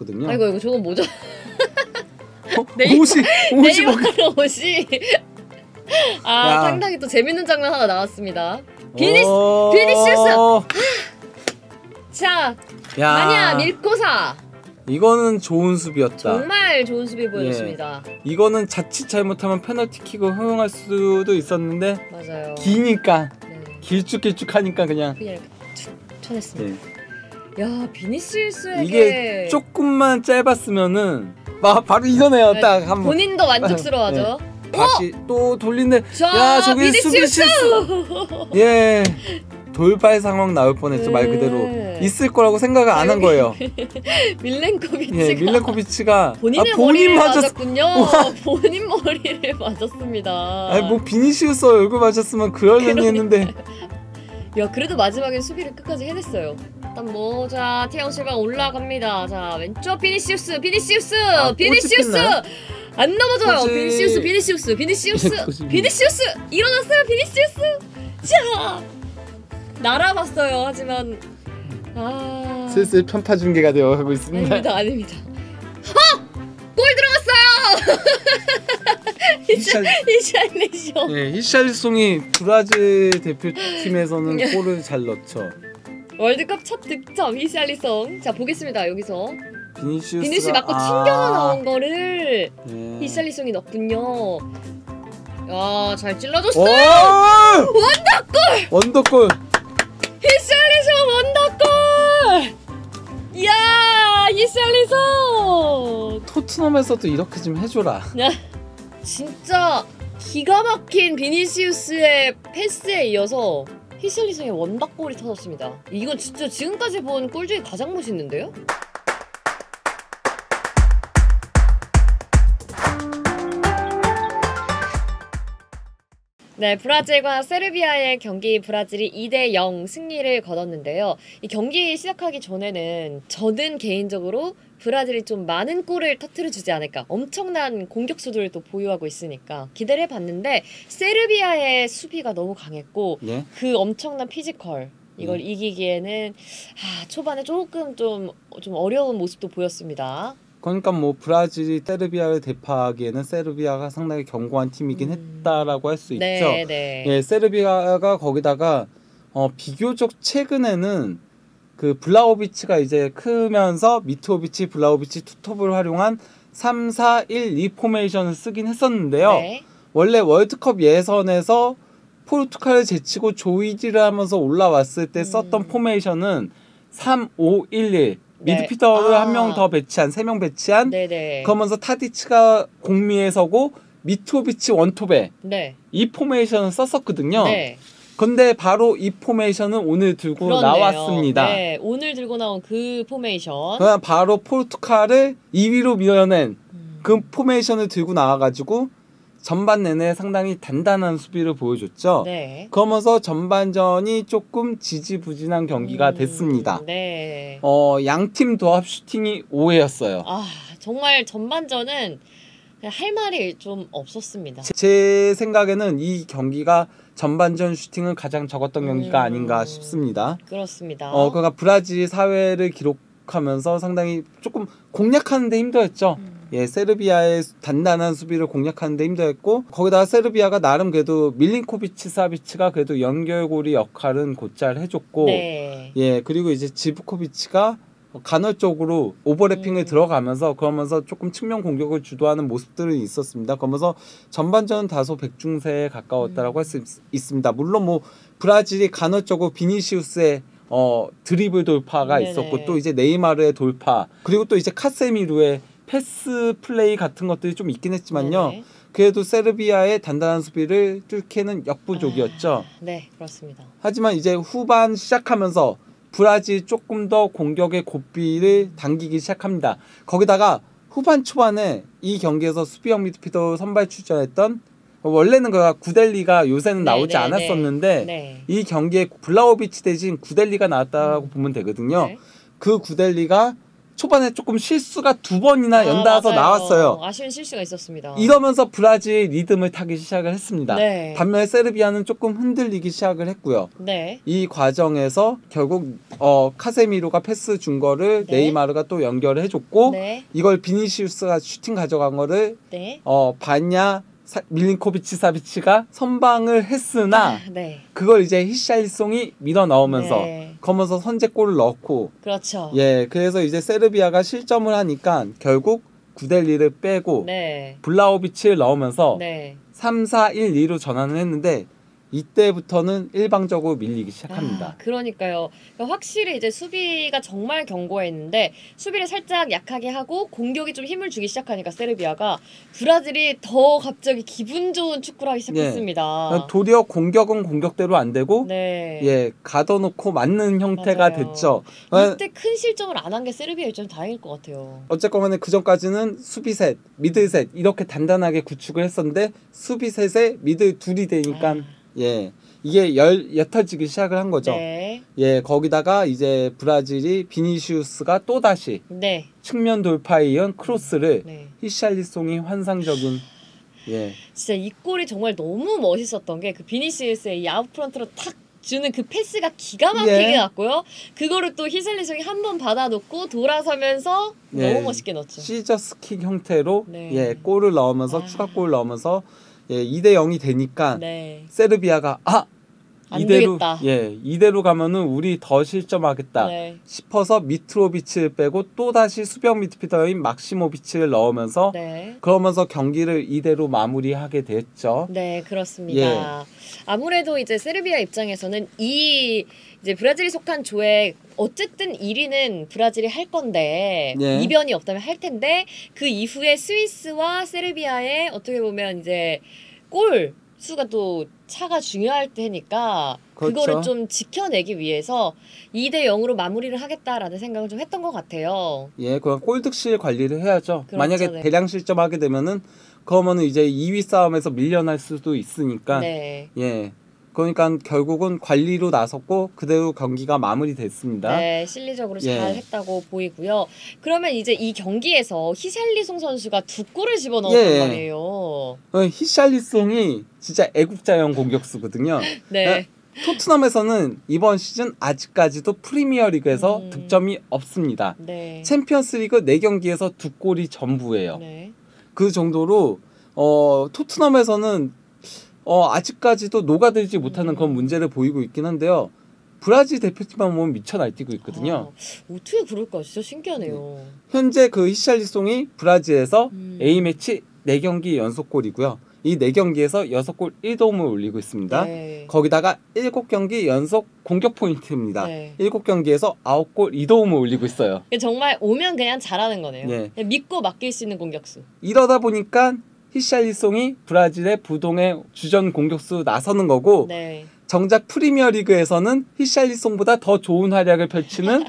있었거든요. 아이고 이거 저건 뭐죠? 옷이 네이마르 옷이 아 야. 상당히 또 재밌는 장면 하나 나왔습니다. 비니시우스! 자, 아니야 밀코사. 이거는 좋은 수비였다. 정말 좋은 수비 보여줬습니다. 이거는 자칫 잘못하면 페널티킥을 허용할 수도 있었는데 맞아요. 기니까 네. 길쭉길쭉하니까 그냥 이렇게 툭 쳐냈습니다. 네. 야 비니시우스에게 이게 조금만 짧았으면은 바로 이거네요. 네, 딱 한번 본인도 만족스러워하죠. 다시 또 돌린데 자, 야 저기 수비 비니시우스! 실수 예 돌발 상황 나올 뻔했죠. 말 그대로 있을 거라고 생각을 안 한 거예요. 밀렌코비치가 예, 밀렌코비치가 본인의 머리를 맞았군요. 본인 머리를 맞았습니다. 아니 뭐 비니시우스 얼굴 맞았으면 그러려니 했는데 야 그래도 마지막엔 수비를 끝까지 해냈어요. 일단 뭐 자 티아고 실바 올라갑니다. 자 왼쪽 비니시우스 비니시우스 안 넘어져요. 꼬지. 비니시우스 일어났어요. 비니시우스 자 날아봤어요. 하지만 슬슬 편파 중계가 되어 가고 있습니다. 아닙니다. 골 들어갔어요. 히샬리송. 예, 히샬리송이 브라질 대표팀에서는 골을 잘 넣죠. 월드컵 첫 득점 히샬리송. 자 보겠습니다. 여기서 비니시우스 맞고 튕겨서 나온 거를 예. 히샬리송이 넣었군요. 야, 잘 찔러줬어요. 원더골. 히샬리송 원더골. 이야, 히샬리송. 토트넘에서도 이렇게 좀 해줘라. 야, 진짜 기가 막힌 비니시우스의 패스에 이어서 히샬리송의 원더골이 터졌습니다. 이건 진짜 지금까지 본 골 중에 가장 멋있는데요? 네, 브라질과 세르비아의 경기 브라질이 2대0 승리를 거뒀는데요. 이 경기 시작하기 전에는 저는 개인적으로 브라질이 좀 많은 골을 터뜨려주지 않을까. 엄청난 공격수들을 또 보유하고 있으니까 기대를 해봤는데 세르비아의 수비가 너무 강했고 예? 그 엄청난 피지컬 이걸 이기기에는 초반에 조금 좀 어려운 모습도 보였습니다. 그러니까 뭐 브라질이 세르비아를 대파하기에는 세르비아가 상당히 견고한 팀이긴 했다라고 할 수 있죠. 네. 예, 세르비아가 거기다가 비교적 최근에는 그 블라호비치가 이제 크면서 미트로비치, 블라호비치 투톱을 활용한 3-4-1-2 포메이션을 쓰긴 했었는데요. 네. 원래 월드컵 예선에서 포르투갈을 제치고 조이지를 하면서 올라왔을 때 썼던 포메이션은 3-5-1-1 미드필더를 한 명 더 배치한 3명 배치한 네네. 그러면서 타디치가 공미에 서고 미트로비치 원톱에 이 포메이션을 썼었거든요. 네. 근데 바로 이 포메이션은 오늘 들고 그렇네요. 나왔습니다. 네, 오늘 들고 나온 그 포메이션. 그냥 바로 포르투갈을 2위로 밀어낸 그 포메이션을 들고 나와가지고 전반 내내 상당히 단단한 수비를 보여줬죠. 네. 그러면서 전반전이 조금 지지부진한 경기가 됐습니다. 네. 양팀 도합 슈팅이 5회였어요. 정말 전반전은 할 말이 좀 없었습니다. 제 생각에는 이 경기가 전반전 슈팅은 가장 적었던 경기가 아닌가 싶습니다. 그렇습니다. 그러니까 브라질 사회를 기록하면서 상당히 조금 공략하는 데 힘들었죠. 예, 세르비아의 단단한 수비를 공략하는 데 힘들었고 거기다가 세르비아가 나름 그래도 밀린코비치 사비치가 그래도 연결고리 역할은 곧잘 해줬고 네. 예, 그리고 이제 지브코비치가 간헐적으로 오버래핑을 들어가면서 그러면서 조금 측면 공격을 주도하는 모습들이 있었습니다. 그러면서 전반전은 다소 백중세에 가까웠다라고 할 수 있습니다. 물론 뭐 브라질이 간헐적으로 비니시우스의 드리블 돌파가 있었고 또 이제 네이마르의 돌파 그리고 또 이제 카세미루의 패스 플레이 같은 것들이 좀 있긴 했지만요. 그래도 세르비아의 단단한 수비를 뚫기에는 역부족이었죠. 네, 그렇습니다. 하지만 이제 후반 시작하면서 브라질이 조금 더 공격의 고삐를 당기기 시작합니다. 거기다가 후반 초반에 이 경기에서 수비형 미드필더 선발 출전했던 원래는 그 구델리가 요새는 나오지 않았었는데 이 경기에 블라호비치 대신 구델리가 나왔다고 보면 되거든요. 그 구델리가 초반에 조금 실수가 2번이나 연달아서 맞아요. 나왔어요. 아쉬운 실수가 있었습니다. 이러면서 브라질이 리듬을 타기 시작을 했습니다. 네. 반면에 세르비아는 조금 흔들리기 시작을 했고요. 네. 이 과정에서 결국 카세미로가 패스 준 거를 네. 네이마르가 또 연결을 해줬고 네. 이걸 비니시우스가 슈팅 가져간 거를 네. 바냐 밀린코비치 사비치가 선방을 했으나 네. 그걸 이제 히샬리송이 밀어 넣으면서 네. 거면서 선제골을 넣고 그렇죠. 예 그래서 이제 세르비아가 실점을 하니까 결국 구델리를 빼고 네. 블라호비치를 넣으면서 네. 3-4-1-2로 전환을 했는데 이때부터는 일방적으로 밀리기 시작합니다. 그러니까요. 그러니까 확실히 이제 수비가 정말 견고했는데 수비를 살짝 약하게 하고 공격이 좀 힘을 주기 시작하니까 세르비아가 브라질이 더 갑자기 기분 좋은 축구를 하기 시작했습니다. 도리어 공격은 공격대로 안 되고 네. 예 가둬놓고 맞는 형태가 맞아요. 됐죠. 이때 큰 실점을 안 한 게 세르비아 입장에 다행일 것 같아요. 어쨌거나 그 전까지는 수비셋, 미들셋 이렇게 단단하게 구축을 했었는데 수비셋에 미들 둘이 되니까 예 이게 옅어지기 시작을 한 거죠. 네. 예 거기다가 이제 브라질이 비니시우스가 또 다시 네. 측면 돌파에 이은 크로스를 네. 히샬리송이 환상적인 예 진짜 이 골이 정말 너무 멋있었던 게 그 비니시우스의 이 아웃프런트로 탁 주는 그 패스가 기가 막히게 났고요. 그거를 또 히샬리송이 한 번 받아놓고 돌아서면서 예. 너무 멋있게 넣었죠. 시저스킥 형태로 네. 예 골을 넣으면서 추가골을 넣으면서 예 2-0이 되니까 네. 세르비아가 안 이대로 되겠다. 예 이대로 가면은 우리 더 실점하겠다 네. 싶어서 미트로비치를 빼고 또 다시 수비형 미드필더인 막시모비치를 넣으면서 네. 그러면서 경기를 이대로 마무리하게 됐죠. 네, 그렇습니다. 아무래도 이제 세르비아 입장에서는 이제 브라질이 속한 조에 어쨌든 1위는 브라질이 할 건데 이변이 없다면 할 텐데 그 이후에 스위스와 세르비아의 어떻게 보면 이제 골 수가 또 차가 중요할 테니까 그렇죠. 그거를 좀 지켜내기 위해서 2-0으로 마무리를 하겠다라는 생각을 좀 했던 것 같아요. 예, 그럼 골득실 관리를 해야죠. 그렇죠, 만약에 네. 대량 실점하게 되면은 그러면은 이제 2위 싸움에서 밀려날 수도 있으니까 네. 예. 그러니까 결국은 관리로 나섰고 그대로 경기가 마무리됐습니다. 네, 실리적으로 잘 했다고 보이고요. 그러면 이제 이 경기에서 히샬리송 선수가 2골을 집어넣었단 말이에요. 히샬리송이 진짜 애국자형 공격수거든요. 네. 토트넘에서는 이번 시즌 아직까지도 프리미어리그에서 득점이 없습니다. 네. 챔피언스리그 4경기에서 2골이 전부예요. 네. 그 정도로 토트넘에서는 아직까지도 녹아들지 못하는 그런 문제를 보이고 있긴 한데요. 브라질 대표팀만 보면 미쳐 날뛰고 있거든요. 어떻게 그럴까 진짜 신기하네요. 현재 그 히샬리송이 브라질에서 A매치 4경기 연속골이고요. 이 4경기에서 6골 1도움을 올리고 있습니다. 네. 거기다가 7경기 연속 공격 포인트입니다. 네. 7경기에서 9골 2도움을 올리고 있어요. 정말 오면 그냥 잘하는 거네요. 네. 그냥 믿고 맡길 수 있는 공격수. 이러다 보니까 히샬리송이 브라질의 부동의 주전 공격수 나서는 거고 네. 정작 프리미어리그에서는 히샬리송보다 더 좋은 활약을 펼치는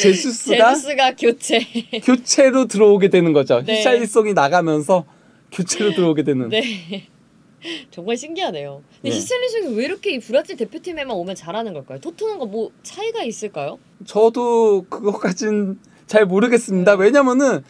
제수스가 교체. 교체로 들어오게 되는 거죠. 네. 히샬리송이 나가면서 교체로 들어오게 되는. 네. 정말 신기하네요. 근데 네. 히샬리송이 왜 이렇게 이 브라질 대표팀에만 오면 잘하는 걸까요? 토트넘과 뭐 차이가 있을까요? 저도 그것까진 잘 모르겠습니다. 왜냐면은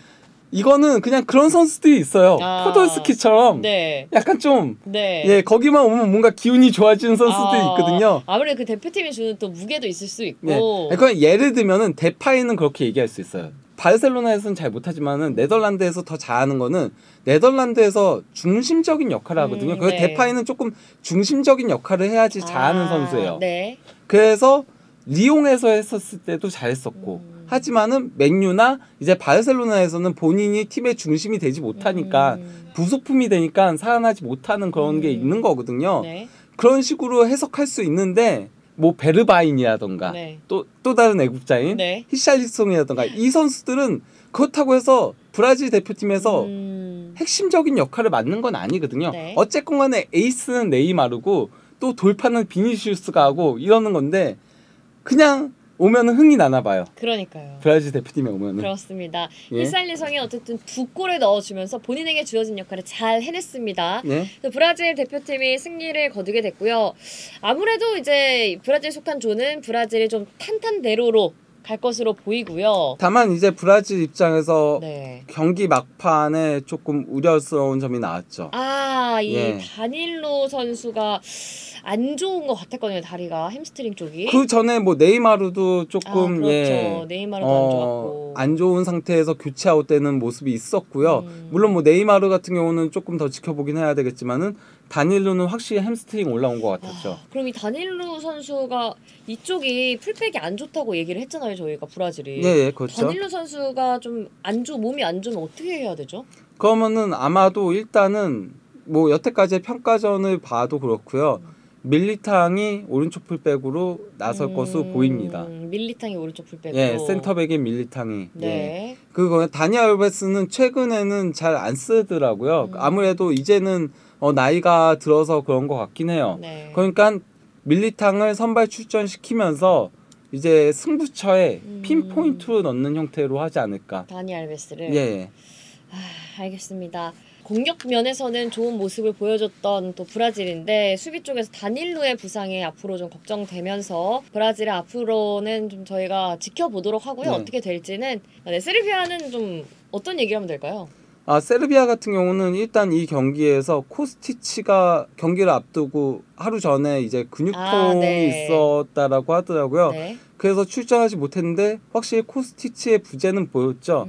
이거는 그냥 그런 선수들이 있어요. 포돌스키처럼 네. 약간 좀 네. 예, 거기만 오면 뭔가 기운이 좋아지는 선수들이 있거든요. 아무래도 그 대표팀이 주는 또 무게도 있을 수 있고. 네. 그러니까 예를 들면은 데파이는 그렇게 얘기할 수 있어요. 바르셀로나에서는 잘 못하지만은 네덜란드에서 더 잘하는 거는 네덜란드에서 중심적인 역할을 하거든요. 그 데파이는 조금 중심적인 역할을 해야지 잘하는 선수예요. 네. 그래서 리옹에서 했었을 때도 잘했었고 하지만은 맨유나 이제 바르셀로나에서는 본인이 팀의 중심이 되지 못하니까 부속품이 되니까 살아나지 못하는 그런 게 있는 거거든요. 네. 그런 식으로 해석할 수 있는데 뭐 베르바인이라던가 네. 또 다른 애국자인 네. 히샬리송이라던가 이 선수들은 그렇다고 해서 브라질 대표팀에서 핵심적인 역할을 맡는 건 아니거든요. 네. 어쨌건 간에 에이스는 네이마르고 또 돌파는 비니시우스가 하고 이러는 건데 그냥 오면은 흥이 나나 봐요. 그러니까요. 브라질 대표팀에 오면은. 그렇습니다. 예. 히샬리송이 어쨌든 2골을 넣어주면서 본인에게 주어진 역할을 잘 해냈습니다. 예. 브라질 대표팀이 승리를 거두게 됐고요. 아무래도 이제 브라질 속한 조는 브라질이 좀 탄탄대로로 갈 것으로 보이고요. 다만 이제 브라질 입장에서 네. 경기 막판에 조금 우려스러운 점이 나왔죠. 이 예. 다닐로 선수가 안 좋은 것 같았거든요. 다리가 햄스트링 쪽이. 그 전에 뭐 네이마르도 조금 그렇죠. 예. 네이마르도 안 좋았고. 안 좋은 상태에서 교체 아웃되는 모습이 있었고요. 음. 물론 뭐 네이마르 같은 경우는 조금 더 지켜보긴 해야 되겠지만은 다닐로는 확실히 햄스트링 올라온 것 같았죠. 그럼 이 다닐로 선수가 이쪽이 풀백이 안 좋다고 얘기를 했잖아요. 저희가 브라질이. 예, 그렇죠. 다닐로 선수가 좀 몸이 안 좋으면 어떻게 해야 되죠? 그러면은 아마도 일단은 뭐 여태까지의 평가전을 봐도 그렇고요. 밀리탕이 오른쪽 풀백으로 나설 것으로 보입니다. 밀리탕이 오른쪽 풀백으로. 예, 센터백인 밀리탕이. 네. 예. 그거 다니 알베스는 최근에는 잘 안 쓰더라고요. 아무래도 이제는 나이가 들어서 그런 것 같긴 해요. 네. 그러니까 밀리탕을 선발 출전시키면서 이제 승부처에 핀포인트로 넣는 형태로 하지 않을까. 다니 알베스를. 예. 알겠습니다. 공격 면에서는 좋은 모습을 보여줬던 또 브라질인데 수비 쪽에서 다닐로의 부상이 앞으로 좀 걱정되면서 브라질의 앞으로는 좀 저희가 지켜보도록 하고요. 네. 어떻게 될지는. 세르비아는 좀 어떤 얘기를 하면 될까요? 세르비아 같은 경우는 일단 이 경기에서 코스티치가 경기를 앞두고 하루 전에 이제 근육통이 네. 있었다라고 하더라고요. 네. 그래서 출전하지 못했는데 확실히 코스티치의 부재는 보였죠.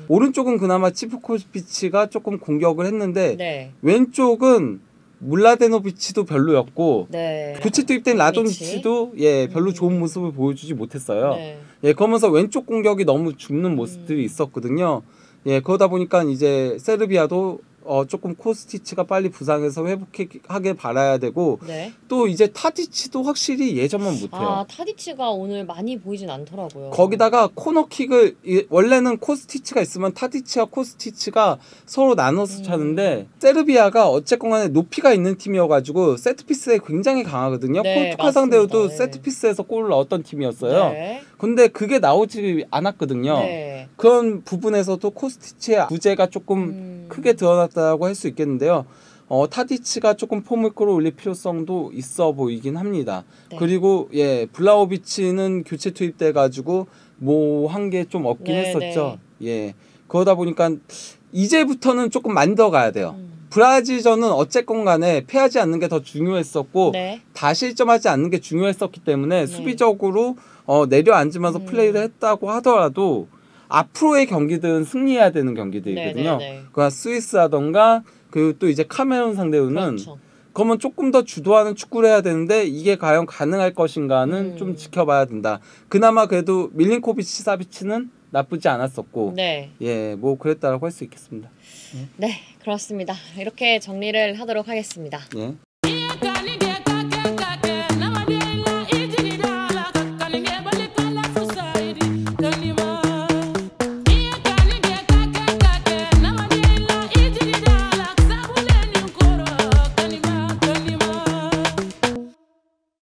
오른쪽은 그나마 치프코비치가 조금 공격을 했는데 네. 왼쪽은 물라데노비치도 별로였고 네. 교체 투입된 라도니치도 별로 좋은 모습을 보여주지 못했어요. 네. 그러면서 왼쪽 공격이 너무 죽는 모습들이 있었거든요. 그러다 보니까 이제 세르비아도 조금 코스티치가 빨리 부상해서 회복하길 바라야 되고 네. 또 이제 타디치도 확실히 예전만 못해요. 타디치가 오늘 많이 보이진 않더라고요. 거기다가 코너킥을 원래는 코스티치가 있으면 타디치와 코스티치가 서로 나눠서 차는데 세르비아가 어쨌건 간에 높이가 있는 팀이어가지고 세트피스에 굉장히 강하거든요. 네, 포르투갈 상대로도 맞습니다. 세트피스에서 골을 넣었던 팀이었어요. 네. 근데 그게 나오지 않았거든요. 네. 그런 부분에서도 코스티치의 부재가 조금 크게 드러났다고 할 수 있겠는데요. 타디치가 조금 폼을 끌어올릴 필요성도 있어 보이긴 합니다. 네. 그리고 블라호비치는 교체 투입돼 가지고 뭐 한 게 좀 없긴 네, 했었죠. 그러다 보니까 이제부터는 조금 만들어가야 돼요. 브라질전은 어쨌건 간에 패하지 않는 게 더 중요했었고 네. 다 실점하지 않는 게 중요했었기 때문에 수비적으로 내려앉으면서 플레이를 했다고 하더라도 앞으로의 경기들은 승리해야 되는 경기들이거든요. 그러니까 스위스라던가 그리고 또 이제 카메룬 상대로는 그렇죠. 그러면 조금 더 주도하는 축구를 해야 되는데 이게 과연 가능할 것인가는 좀 지켜봐야 된다. 그나마 그래도 밀린코비치 사비치는 나쁘지 않았었고 네. 뭐 그랬다라고 할 수 있겠습니다. 네, 그렇습니다. 이렇게 정리를 하도록 하겠습니다.